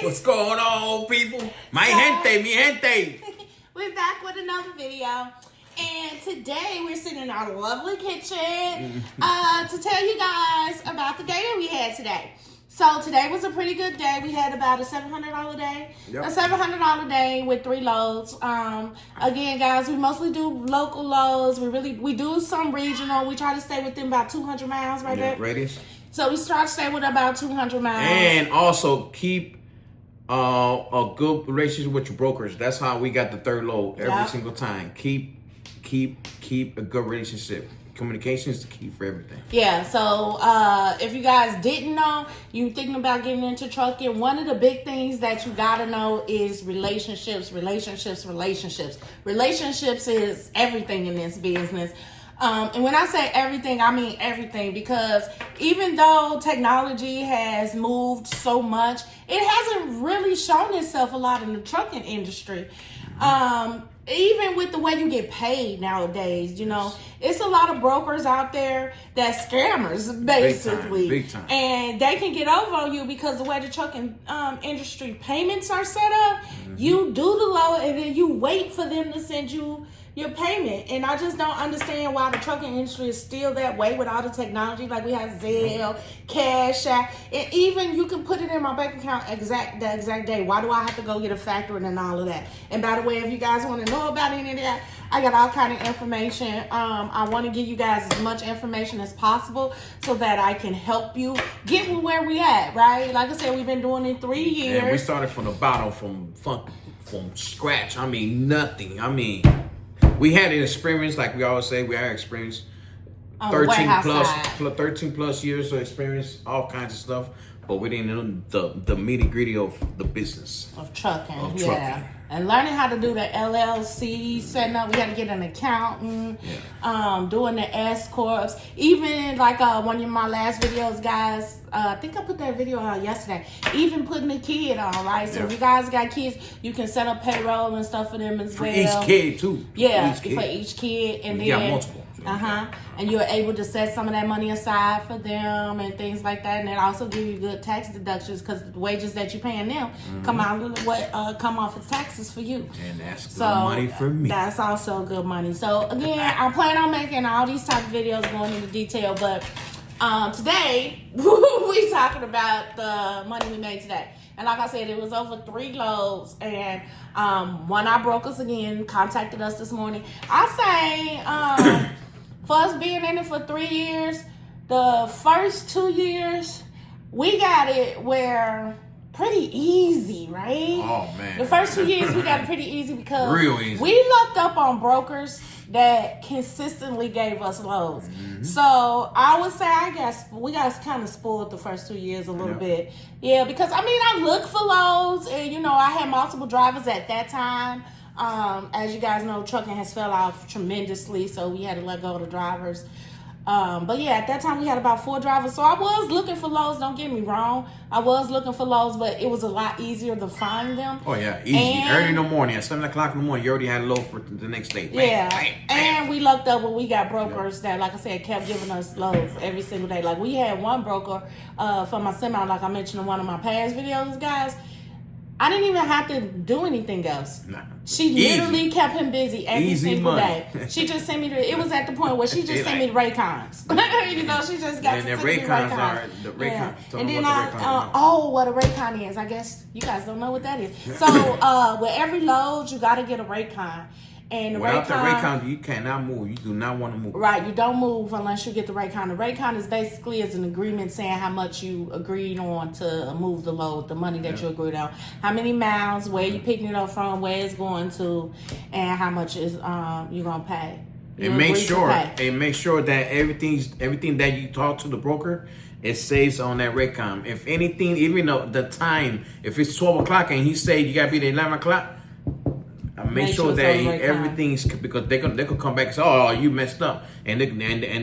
What's going on, people? Mi gente. We're back with another video. And today we're sitting in our lovely kitchen to tell you guys about the day that we had today. So today was a pretty good day. We had about a $700 day. Yep. A $700 day with 3 loads. Again, guys, we mostly do local loads. We do some regional. We try to stay within about 200 miles, right there. Radius. So we start to stay with about 200 miles. And also keep a good relationship with your brokers. That's how we got the 3rd load every single time. Keep a good relationship. Communication is the key for everything. Yeah, so if you guys didn't know, you thinking about getting into trucking, one of the big things that you gotta know is relationships. Relationships is everything in this business. And when I say everything, I mean everything, because even though technology has moved so much, it hasn't really shown itself a lot in the trucking industry. Even with the way you get paid nowadays, you know, it's a lot of brokers out there that's scammers, basically. Big time. And they can get over on you because the way the trucking industry payments are set up, you do the load and then you wait for them to send you your payment. And I just don't understand why the trucking industry is still that way with all the technology. Like we have Zelle, Cash App, and even you can put it in my bank account the exact day. Why do I have to go get a factoring and all of that? And by the way, if you guys want to know about any of that, I got all kind of information. I want to give you guys as much information as possible so that I can help you get where we at, right? Like I said, we've been doing it 3 years. And we started from the bottom, from scratch. I mean, nothing. I mean, we had an experience, like we always say, we had experience. 13 plus years of experience, all kinds of stuff, but we didn't know the nitty gritty of the business of trucking. And learning how to do the LLC, setting up, we had to get an accountant, doing the S corps. Even like one of my last videos, guys, I think I put that video out yesterday, even putting a kid on, right? So if you guys got kids, you can set up payroll and stuff for them as well. For each kid too. Yeah, for each kid. And then, got multiple. And you're able to set some of that money aside for them and things like that. And it also give you good tax deductions because the wages that you're paying them come off as taxes for you. And that's good money for me. That's also good money. So again, I plan on making all these type of videos going into detail, but today we talking about the money we made today. And like I said, it was over 3 loads, and one of our brokers again contacted us this morning. I say for us being in it for 3 years, the first 2 years we got it where pretty easy, right? Oh man, the first 2 years we got it pretty easy because real easy. We looked up on brokers that consistently gave us loads. So I would say, I guess we got kind of spoiled the first 2 years a little bit. Yeah, because I mean, I looked for loads, and you know, I had multiple drivers at that time. As you guys know, trucking has fell off tremendously, so we had to let go of the drivers. But yeah, at that time we had about 4 drivers. So I was looking for loads, don't get me wrong. I was looking for loads, but it was a lot easier to find them. Oh yeah, easy. Early in the morning, at 7 o'clock in the morning, you already had a load for the next day. Yeah, and we lucked up when we got brokers that, like I said, kept giving us loads every single day. Like we had one broker for my semi, like I mentioned in one of my past videos, guys. I didn't even have to do anything else. Nah. She literally kept him busy every single day. She just sent me it was at the point where she just sent me the Raycons. You know, she just got to send me the Raycons. And then what a Raycon is. I guess you guys don't know what that is. So with every load, you got to get a Raycon. And without the Raycon, you cannot move. You do not want to move. Right, you don't move unless you get the Raycon. The Raycon is basically an agreement saying how much you agreed on to move the load, the money that you agreed on, how many miles, where you picking it up from, where it's going to, and how much is you gonna pay. And make sure that everything that you talk to the broker, it saves on that Raycon. If anything, even though the time, if it's 12 o'clock and he say you gotta be there 11 o'clock. Make sure that everything's, because they could come back and say, "Oh, you messed up," and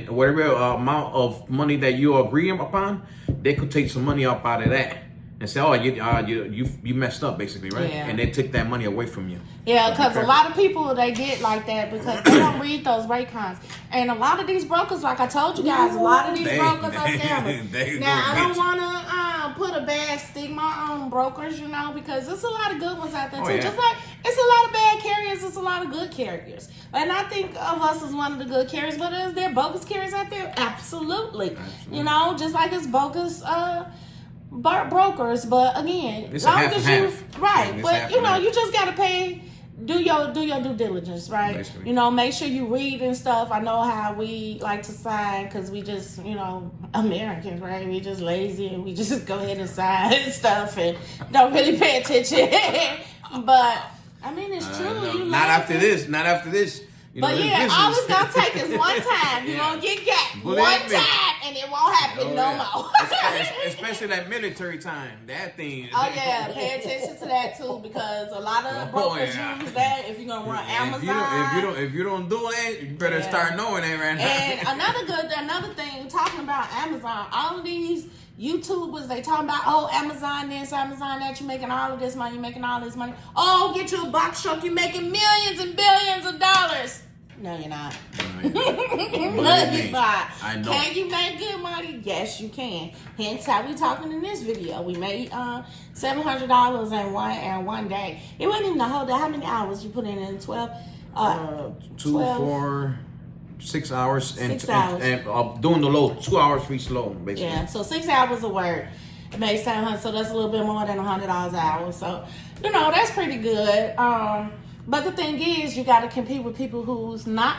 whatever amount of money that you agree upon, they could take some money up out of that and say, "Oh, you messed up," basically, right? Yeah. And they took that money away from you. Yeah, because a lot of people, they get like that because they don't read those Raycons. And a lot of these brokers, like I told you guys, a lot of these brokers are scammers. Now, I don't want to put a bad stigma on brokers, you know, because there's a lot of good ones out there too. Yeah. Just like it's a lot of bad carriers, it's a lot of good carriers. And I think of us as one of the good carriers, but is there bogus carriers out there? Absolutely. You know, just like it's bogus brokers. But again, it's long half as and you half. right, It's but half you and know, half. you just gotta pay. Do your due diligence, right? Basically. You know, make sure you read and stuff. I know how we like to sign because we just, you know, Americans, right? We just lazy and we just go ahead and sign and stuff and don't really pay attention. But I mean, it's true. No, You not lazy. after this. Not after this. You But know, yeah, this all business. it's gonna take is one time. You're gonna get got Believe one me. time, and it won't happen no more. Especially that military time. That thing. Oh yeah, pay attention to that too, because a lot of brokers use that. If you're gonna run Amazon, If you don't do it, you better start knowing that right now. And another thing, talking about Amazon, all of these YouTubers, they talking about, oh, Amazon this, Amazon that, you're making all of this money, you're making all this money. Oh, get you a box truck, you're making millions and billions of dollars. No, you're not. No, You're not. I know. Can you make good money? Yes, you can. Hence how we talking in this video. We made $700 in one day. It wasn't even the whole day. How many hours you put in 12? 2, 12. 4, 6 hours. 6 hours. And doing the load, 2 hours for each load, basically. Yeah, so 6 hours of work made $700, so that's a little bit more than $100 an hour. So, you know, that's pretty good. But the thing is, you got to compete with people who's not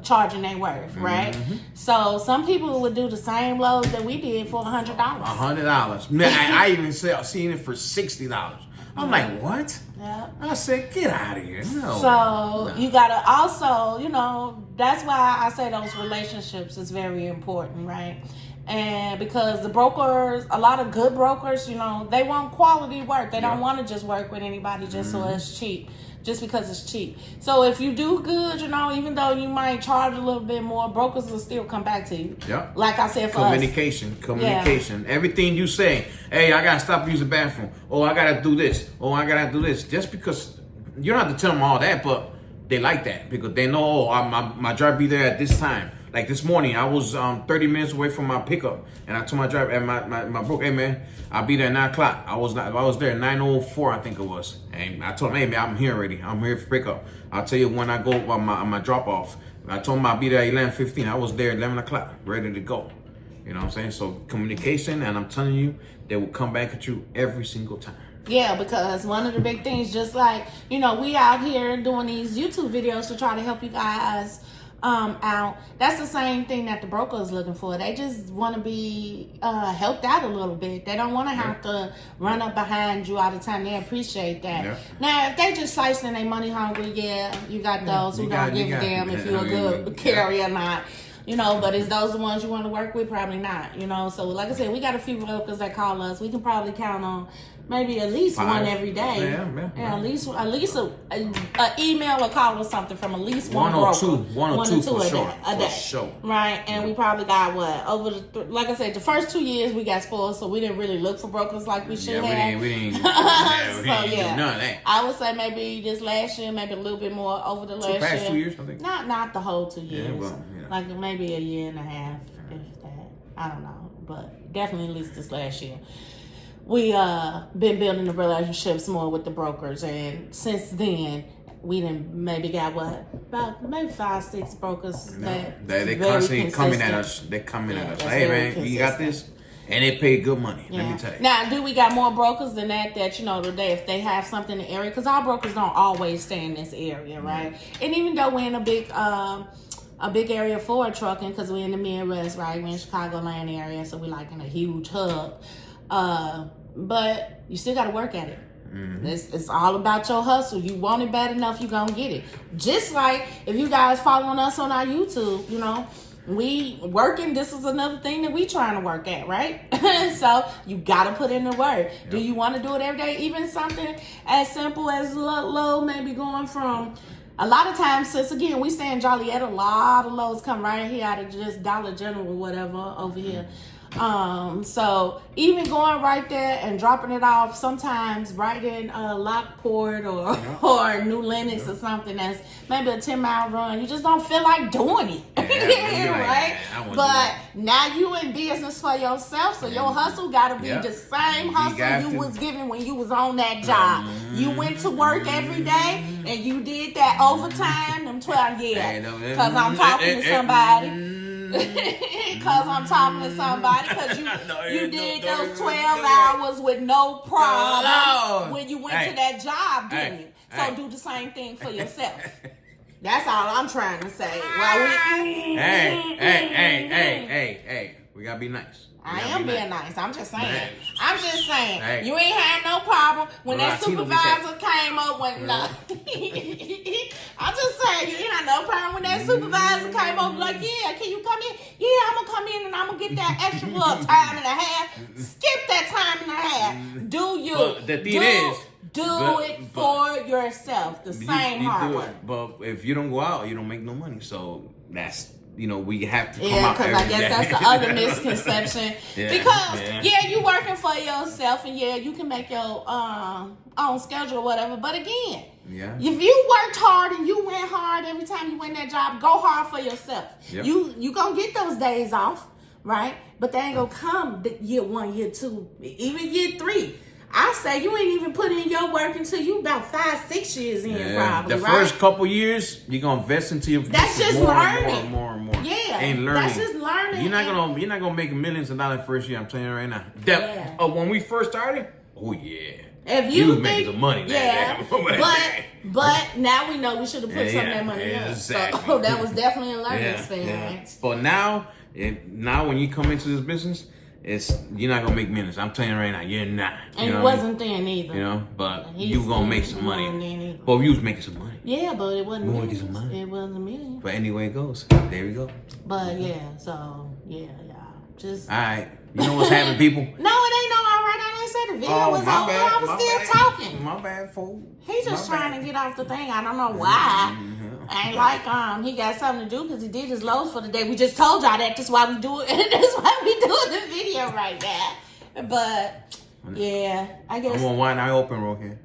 charging their worth, right? Mm-hmm. So some people would do the same loads that we did for $100. $100. Man, I even seen it for $60. I'm like, what? Yeah. I said, get out of here. No. So you gotta also, you know, that's why I say those relationships is very important, right? And because the brokers, a lot of good brokers, you know, they want quality work. They don't want to just work with anybody just so it's cheap, just because it's cheap. So if you do good, you know, even though you might charge a little bit more, brokers will still come back to you. Yep. Like I said, for us. Communication. Everything you say, hey, I got to stop using the bathroom. Oh, I got to do this. Oh, I got to do this. Just because you don't have to tell them all that, but they like that because they know, oh, my driver be there at this time. Like this morning, I was 30 minutes away from my pickup, and I told my driver and my broker, hey man, I'll be there at 9 o'clock. I was there at 9:04, I think it was, and I told him, hey man, I'm here already. I'm here for pickup. I'll tell you when I go on my drop off. I told him I'll be there at 11:15. I was there at 11 o'clock, ready to go. You know what I'm saying? So communication, and I'm telling you, they will come back at you every single time. Yeah, because one of the big things, just like, you know, we out here doing these YouTube videos to try to help you guys out. That's the same thing that the broker is looking for. They just want to be helped out a little bit. They don't want to have to run up behind you all the time. They appreciate that. Yeah. Now, if they just slicing they money hungry, yeah, you got those who don't give a damn if you're a good carrier or not. You know, but is those the ones you want to work with? Probably not. You know, so like I said, we got a few brokers that call us. We can probably count on maybe at least 5. one every day. Yeah, at least a email or call or something from at least one or broker. one or two for sure. A day. For sure. Right, and we probably got what over the like I said, the first 2 years we got spoiled, so we didn't really look for brokers like we should have. We didn't do none of that. I would say maybe this last year, maybe a little bit more over the last year. Past 2 years, I think. Not the whole 2 years. Yeah, well, yeah. Like maybe a year and a half, if that. I don't know, but definitely at least this last year. We been building the relationships more with the brokers, and since then we done maybe got about maybe 5, 6 brokers that they constantly coming at us. They coming at us. Hey man, you got this, and they pay good money. Yeah. Let me tell you. Now, do we got more brokers than that? You know, today if they have something in the area, because our brokers don't always stay in this area, right? And even though we're in a big area for trucking, because we're in the Midwest, right? We're in Chicagoland area, so we're like in a huge hub. But you still got to work at it. Mm-hmm. It's all about your hustle. You want it bad enough, you gonna get it. Just like if you guys following us on our YouTube, you know, we working. This is another thing that we trying to work at, right? So you got to put in the work. Yep. Do you want to do it every day? Even something as simple as low, maybe going from. A lot of times, since again we stay in Joliet, a lot of loads come right here out of just Dollar General or whatever over here. So even going right there and dropping it off, sometimes right in Lockport or New Lenox or something that's maybe a 10-mile run, you just don't feel like doing it. Right? But now you in business for yourself, so your hustle gotta be the same hustle you was giving when you was on that job. You went to work every day and you did that overtime, them 12 because I'm talking to somebody. Because I'm talking to somebody. Because you did those 12 hours with no problem when you went to that job, didn't you? So do the same thing for yourself. That's all I'm trying to say. Hey, we gotta be nice. I am being nice. I'm just saying. Hey. You ain't had no problem when that supervisor came over. I'm just saying, you ain't had no problem when that supervisor came over. Like, yeah, can you come in? Yeah, I'm gonna come in and I'm gonna get that extra little time and a half. Skip that time and a half. Do you? But the thing is, do it for yourself. The same hard work. But if you don't go out, you don't make no money. So that's. We have to come out because I guess that's the other misconception. Because you working for yourself, and you can make your own schedule or whatever. But again, if you worked hard and you went hard every time you went that job, go hard for yourself. Yep. You gonna get those days off, right? But they ain't gonna come year 1, year 2, even year 3. I say you ain't even put in your work until you about 5-6 years in, probably. The first couple years, you're gonna invest into your that's just more learning. And more and more. Yeah, ain't learning. That's just learning. You're not gonna make millions of dollars first year. I'm telling you right now. When we first started, if you was making some money. But now we know we should have put some of that money in. Exactly. So that was definitely a learning experience. But now when you come into this business, you're not gonna make millions. I'm telling you right now, you're not. And you wasn't then either. But you gonna make some money. But you was making some money. Yeah, but it wasn't millions. Making some money. It wasn't a million. But anyway it goes. There we go. But just alright. You know what's happening, people? No, it ain't no alright. I didn't say the video was over. I was still talking. My bad, fool. He's just trying to get off the thing. I don't know why. Ain't like he got something to do because he did his loads for the day. We just told y'all that. That's why we do it. That's why we doing the video right now. But I guess I'm on one eye open real here.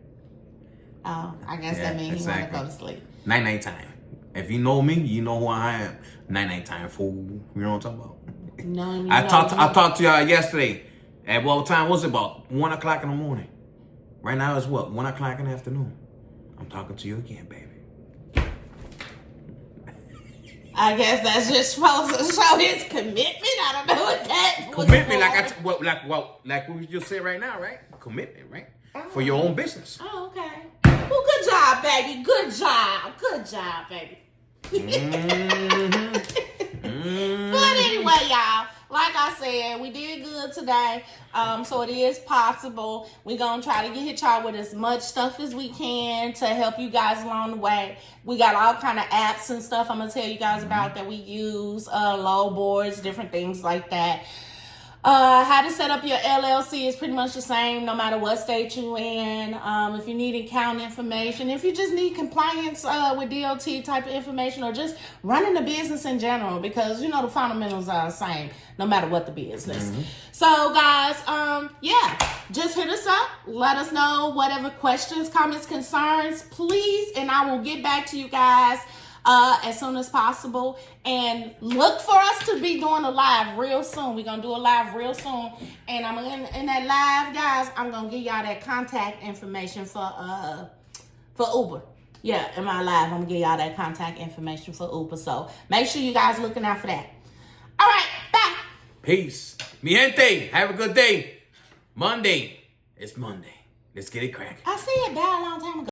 Oh, I guess that means he want to go to sleep. Night time. If you know me, you know who I am. Night time, fool. You know what I'm talking about? No, I talked to y'all yesterday. At what time was it? About 1 o'clock in the morning. Right now it's what? 1 o'clock in the afternoon. I'm talking to you again, baby. I guess that's just supposed to show his commitment. I don't know what that commitment, like we just said right now, right? Commitment, right? For your own business. Oh, okay. Well, good job, baby. Good job, baby. But anyway, y'all, like I said, we did good today. So it is possible. We're going to try to hit y'all with as much stuff as we can to help you guys along the way. We got all kind of apps and stuff I'm going to tell you guys about that we use, load boards, different things like that. How to set up your LLC is pretty much the same no matter what state you're in. If you need account information, if you just need compliance with DOT type of information, or just running a business in general, because the fundamentals are the same no matter what the business. So guys, just hit us up. Let us know whatever questions, comments, concerns, please, and I will get back to you guys as soon as possible. And look for us to be doing a live real soon. We're going to do a live real soon. And I'm in that live, guys, I'm going to give y'all that contact information for Uber. Yeah, in my live, I'm going to give y'all that contact information for Uber. So make sure you guys looking out for that. All right, bye. Peace. Mi gente, have a good day. Monday. It's Monday. Let's get it cracking. I said that a long time ago.